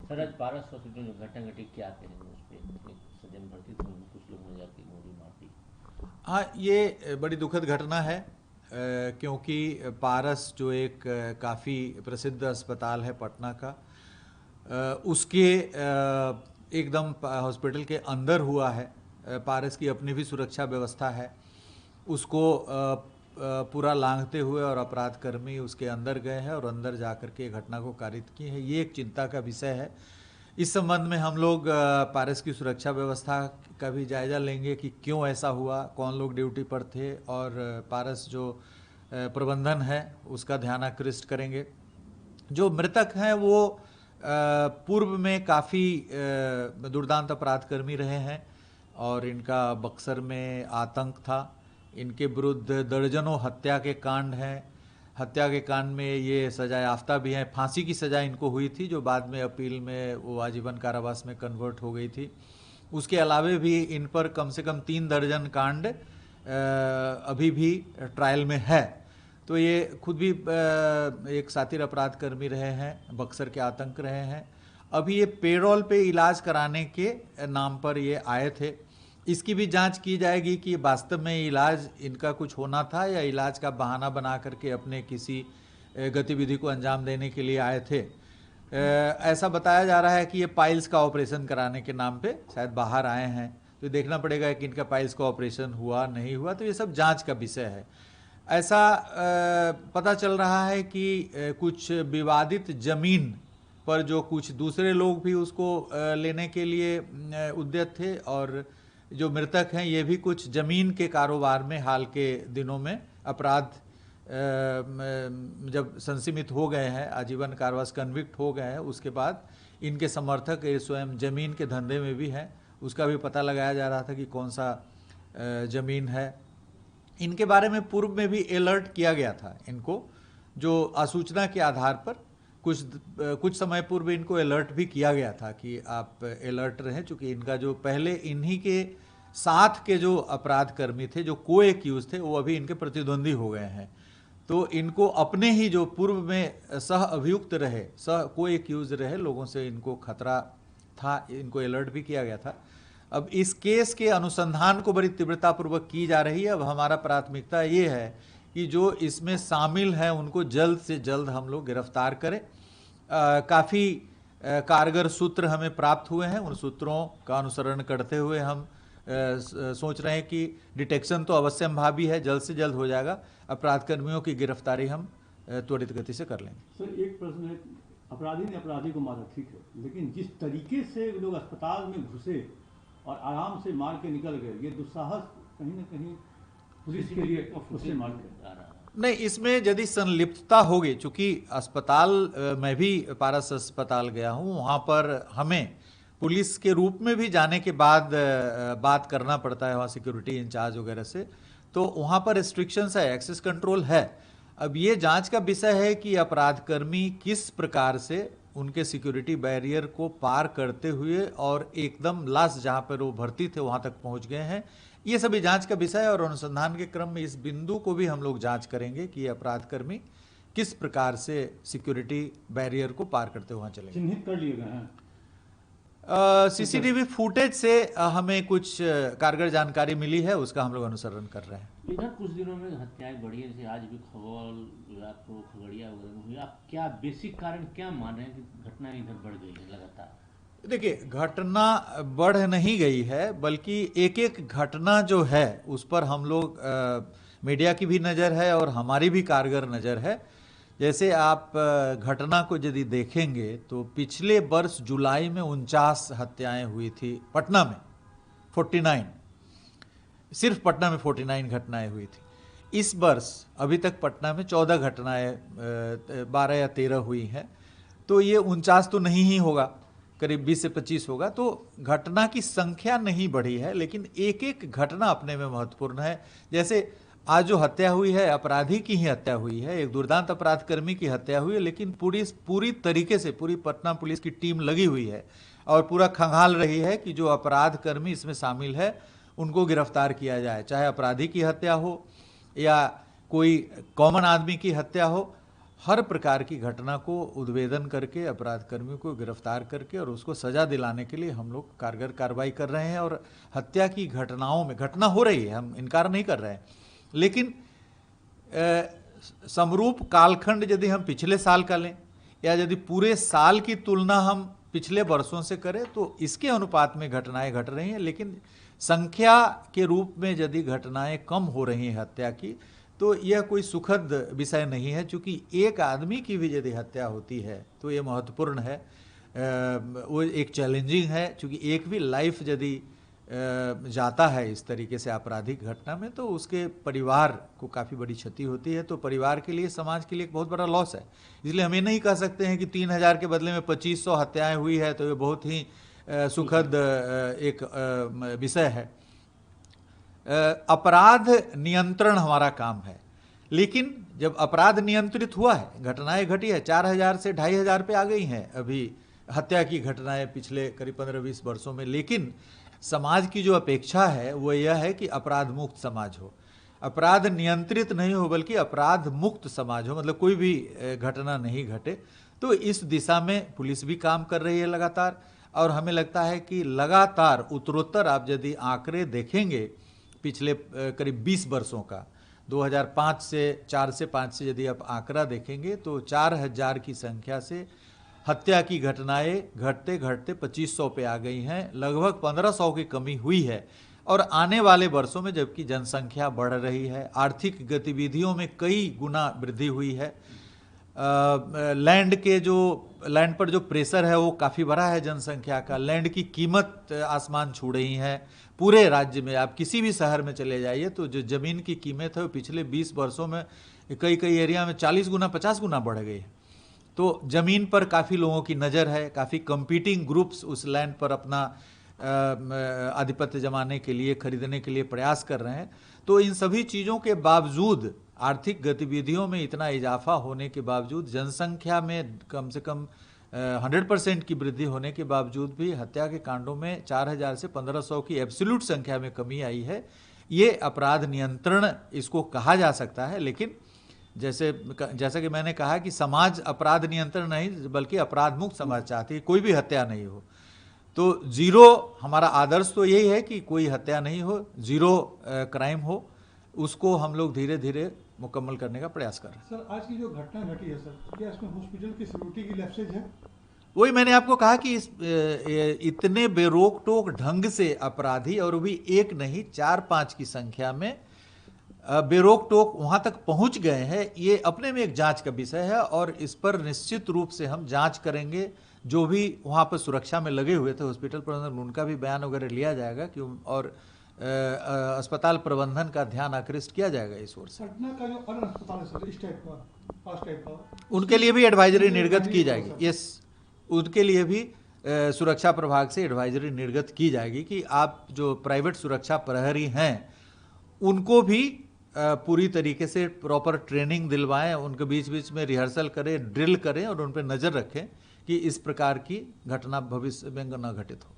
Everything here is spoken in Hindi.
सर, आज पारस हॉस्पिटल में घटना घटी, क्या कहेंगे उस पर? एक सज्जन भर्ती थे, कुछ लोग ने जाके गोली मार दी। हाँ, ये बड़ी दुखद घटना है, क्योंकि पारस जो एक काफ़ी प्रसिद्ध अस्पताल है पटना का, उसके एकदम हॉस्पिटल के अंदर हुआ है। पारस की अपनी भी सुरक्षा व्यवस्था है। उसको पूरा लांघते हुए और अपराध कर्मी उसके अंदर गए हैं और अंदर जाकर के घटना को कारित किए हैं। ये एक चिंता का विषय है। इस संबंध में हम लोग पारस की सुरक्षा व्यवस्था का भी जायजा लेंगे कि क्यों ऐसा हुआ, कौन लोग ड्यूटी पर थे, और पारस जो प्रबंधन है उसका ध्यान आकृष्ट करेंगे। जो मृतक हैं वो पूर्व में काफ़ी दुर्दांत अपराध कर्मी रहे हैं और इनका बक्सर में आतंक था। इनके विरुद्ध दर्जनों हत्या के कांड हैं। हत्या के कांड में ये सजा याफ्ता भी हैं। फांसी की सज़ा इनको हुई थी, जो बाद में अपील में वो आजीवन कारावास में कन्वर्ट हो गई थी। उसके अलावे भी इन पर कम से कम 3 दर्जन कांड अभी भी ट्रायल में है। तो ये खुद भी एक सातिर अपराध कर्मी रहे हैं, बक्सर के आतंक रहे हैं। अभी ये पेरोल पे इलाज कराने के नाम पर ये आए थे। इसकी भी जांच की जाएगी कि वास्तव में इलाज इनका कुछ होना था या इलाज का बहाना बना करके अपने किसी गतिविधि को अंजाम देने के लिए आए थे। ऐसा बताया जा रहा है कि ये पाइल्स का ऑपरेशन कराने के नाम पे शायद बाहर आए हैं। तो देखना पड़ेगा कि इनका पाइल्स का ऑपरेशन हुआ नहीं हुआ, तो ये सब जांच का विषय है। ऐसा पता चल रहा है कि कुछ विवादित जमीन पर जो कुछ दूसरे लोग भी उसको लेने के लिए उद्यत थे, और जो मृतक हैं ये भी कुछ जमीन के कारोबार में हाल के दिनों में अपराध जब संसीमित हो गए हैं, आजीवन कारावास कन्विक्ट हो गए हैं, उसके बाद इनके समर्थक ये स्वयं जमीन के धंधे में भी हैं। उसका भी पता लगाया जा रहा था कि कौन सा जमीन है। इनके बारे में पूर्व में भी अलर्ट किया गया था इनको, जो आसूचना के आधार पर कुछ समय पूर्व इनको अलर्ट भी किया गया था कि आप अलर्ट रहें, चूंकि इनका जो पहले इन्हीं के साथ के जो अपराध कर्मी थे, जो को एक्यूज थे, वो अभी इनके प्रतिद्वंदी हो गए हैं। तो इनको अपने ही जो पूर्व में सह अभियुक्त रहे, सह को एक्यूज रहे लोगों से इनको खतरा था, इनको अलर्ट भी किया गया था। अब इस केस के अनुसंधान को बड़ी तीव्रतापूर्वक की जा रही है। अब हमारा प्राथमिकता ये है कि जो इसमें शामिल हैं उनको जल्द से जल्द हम लोग गिरफ्तार करें। काफ़ी कारगर सूत्र हमें प्राप्त हुए हैं। उन सूत्रों का अनुसरण करते हुए हम सोच रहे हैं कि डिटेक्शन तो अवश्यंभावी है, जल्द से जल्द हो जाएगा। अपराध कर्मियों की गिरफ्तारी हम त्वरित गति से कर लेंगे। सर, एक प्रश्न है। अपराधी ने अपराधी को मारा, ठीक है, लेकिन जिस तरीके से लोग अस्पताल में घुसे और आराम से मार के निकल गए, ये दुस्साहस कहीं ना कहीं पुलिस के लिए उससे मार के। नहीं, इसमें यदि संलिप्तता होगी, चूंकि अस्पताल मैं भी पारस अस्पताल गया हूँ, वहाँ पर हमें पुलिस के रूप में भी जाने के बाद बात करना पड़ता है वहाँ सिक्योरिटी इंचार्ज वगैरह से, तो वहाँ पर रिस्ट्रिक्शंस है, एक्सेस कंट्रोल है। अब ये जांच का विषय है कि अपराधकर्मी किस प्रकार से उनके सिक्योरिटी बैरियर को पार करते हुए और एकदम लास्ट जहाँ पर वो भर्ती थे वहाँ तक पहुँच गए हैं। ये सभी जांच का विषय है और अनुसंधान के क्रम में इस बिंदु को भी हम लोग जांच करेंगे कि अपराधकर्मी किस प्रकार से सिक्योरिटी बैरियर को पार करते हुए चले। चिन्हित कर लिए गए हैं। सीसीटीवी फुटेज से हमें कुछ कारगर जानकारी मिली है, उसका हम लोग अनुसरण कर रहे हैं। इधर कुछ दिनों में हत्याएं बढ़ी है, जैसे आज भी खगड़िया वगैरह में हुई। आप क्या बेसिक कारण क्या मान रहे हैं कि घटना इधर बढ़ गई है लगातार? देखिए, घटना बढ़ नहीं गई है, बल्कि एक एक घटना जो है उस पर हम लोग मीडिया की भी नज़र है और हमारी भी कारगर नज़र है। जैसे आप घटना को यदि देखेंगे तो पिछले वर्ष जुलाई में 49 हत्याएं हुई थी पटना में, 49, सिर्फ पटना में 49 घटनाएं हुई थी। इस वर्ष अभी तक पटना में 14 घटनाएं 12 या 13 हुई हैं। तो ये 49 तो नहीं ही होगा, करीब 20 से 25 होगा। तो घटना की संख्या नहीं बढ़ी है, लेकिन एक एक घटना अपने में महत्वपूर्ण है। जैसे आज जो हत्या हुई है, अपराधी की ही हत्या हुई है, एक दुर्दांत अपराध कर्मी की हत्या हुई है, लेकिन पूरी तरीके से पूरी पटना पुलिस की टीम लगी हुई है और पूरा खंगाल रही है कि जो अपराध कर्मी इसमें शामिल है उनको गिरफ्तार किया जाए, चाहे अपराधी की हत्या हो या कोई कॉमन आदमी की हत्या हो। हर प्रकार की घटना को उद्भेदन करके अपराध कर्मियों को गिरफ्तार करके और उसको सजा दिलाने के लिए हम लोग कारगर कार्रवाई कर रहे हैं। और हत्या की घटनाओं में घटना हो रही है, हम इनकार नहीं कर रहे हैं, लेकिन समरूप कालखंड यदि हम पिछले साल का लें या यदि पूरे साल की तुलना हम पिछले वर्षों से करें तो इसके अनुपात में घटनाएं घट रही हैं। लेकिन संख्या के रूप में यदि घटनाएं कम हो रही हैं हत्या की, तो यह कोई सुखद विषय नहीं है, क्योंकि एक आदमी की भी यदि हत्या होती है तो ये महत्वपूर्ण है, वो एक चैलेंजिंग है, क्योंकि एक भी लाइफ यदि जाता है इस तरीके से आपराधिक घटना में तो उसके परिवार को काफ़ी बड़ी क्षति होती है। तो परिवार के लिए, समाज के लिए एक बहुत बड़ा लॉस है। इसलिए हम ये नहीं कह सकते हैं कि 3000 के बदले में 2500 हत्याएं हुई है तो ये बहुत ही सुखद एक विषय है। अपराध नियंत्रण हमारा काम है, लेकिन जब अपराध नियंत्रित हुआ है, घटनाएं घटी है, 4000 से 2500 पे आ गई हैं अभी हत्या की घटनाएं पिछले करीब 15-20 वर्षों में। लेकिन समाज की जो अपेक्षा है वो यह है कि अपराध मुक्त समाज हो, अपराध नियंत्रित नहीं हो बल्कि अपराध मुक्त समाज हो, मतलब कोई भी घटना नहीं घटे। तो इस दिशा में पुलिस भी काम कर रही है लगातार, और हमें लगता है कि लगातार उत्तरोत्तर आप यदि आंकड़े देखेंगे पिछले करीब 20 वर्षों का, 2005 से 4 से 5 से यदि आप आंकड़ा देखेंगे तो 4000 की संख्या से हत्या की घटनाएं घटते घटते 2500 पे आ गई हैं, लगभग 1500 की कमी हुई है। और आने वाले वर्षों में जबकि जनसंख्या बढ़ रही है, आर्थिक गतिविधियों में कई गुना वृद्धि हुई है, लैंड पर जो प्रेशर है वो काफ़ी बड़ा है जनसंख्या का, लैंड की कीमत आसमान छू रही है पूरे राज्य में। आप किसी भी शहर में चले जाइए तो जो ज़मीन की कीमत है वो पिछले 20 वर्षों में कई एरिया में 40 गुना 50 गुना बढ़ गई है। तो ज़मीन पर काफ़ी लोगों की नज़र है, काफ़ी कंपीटिंग ग्रुप्स उस लैंड पर अपना आधिपत्य जमाने के लिए, खरीदने के लिए प्रयास कर रहे हैं। तो इन सभी चीज़ों के बावजूद, आर्थिक गतिविधियों में इतना इजाफा होने के बावजूद, जनसंख्या में कम से कम 100% की वृद्धि होने के बावजूद भी हत्या के कांडों में 4000 से 1500 की एब्सोल्यूट संख्या में कमी आई है। ये अपराध नियंत्रण इसको कहा जा सकता है। लेकिन जैसा कि मैंने कहा कि समाज अपराध नियंत्रण नहीं बल्कि अपराध मुक्त समाज चाहती है, कोई भी हत्या नहीं हो। तो जीरो हमारा आदर्श तो यही है कि कोई हत्या नहीं हो, जीरो क्राइम हो, उसको हम लोग धीरे धीरे मुकम्मल करने का प्रयास कर रहे हैं। सर, आज की जो घटना घटी है सर, क्या इसमें हॉस्पिटल की सिक्योरिटी की लैप्सेज है? वही मैंने आपको कहा कि इतने बेरोक टोक ढंग से अपराधी, और भी एक नहीं 4-5 की संख्या में बेरोक टोक वहां तक पहुंच गए हैं, ये अपने में एक जांच का विषय है। और इस पर निश्चित रूप से हम जांच करेंगे। जो भी वहां पर सुरक्षा में लगे हुए थे हॉस्पिटल प्रबंधन, उनका भी बयान वगैरह लिया जाएगा कि और अस्पताल प्रबंधन का ध्यान आकृष्ट किया जाएगा इस ओर से। पटना का जो अन्य अस्पताल है सर, इस टाइप का, पास टाइप का, उनके लिए भी एडवाइजरी निर्गत की जाएगी। यस, उनके लिए भी सुरक्षा प्रभाग से एडवाइजरी निर्गत की जाएगी कि आप जो प्राइवेट सुरक्षा प्रहरी हैं उनको भी पूरी तरीके से प्रॉपर ट्रेनिंग दिलवाएं, उनके बीच बीच में रिहर्सल करें, ड्रिल करें और उन पर नज़र रखें कि इस प्रकार की घटना भविष्य में न घटित हो।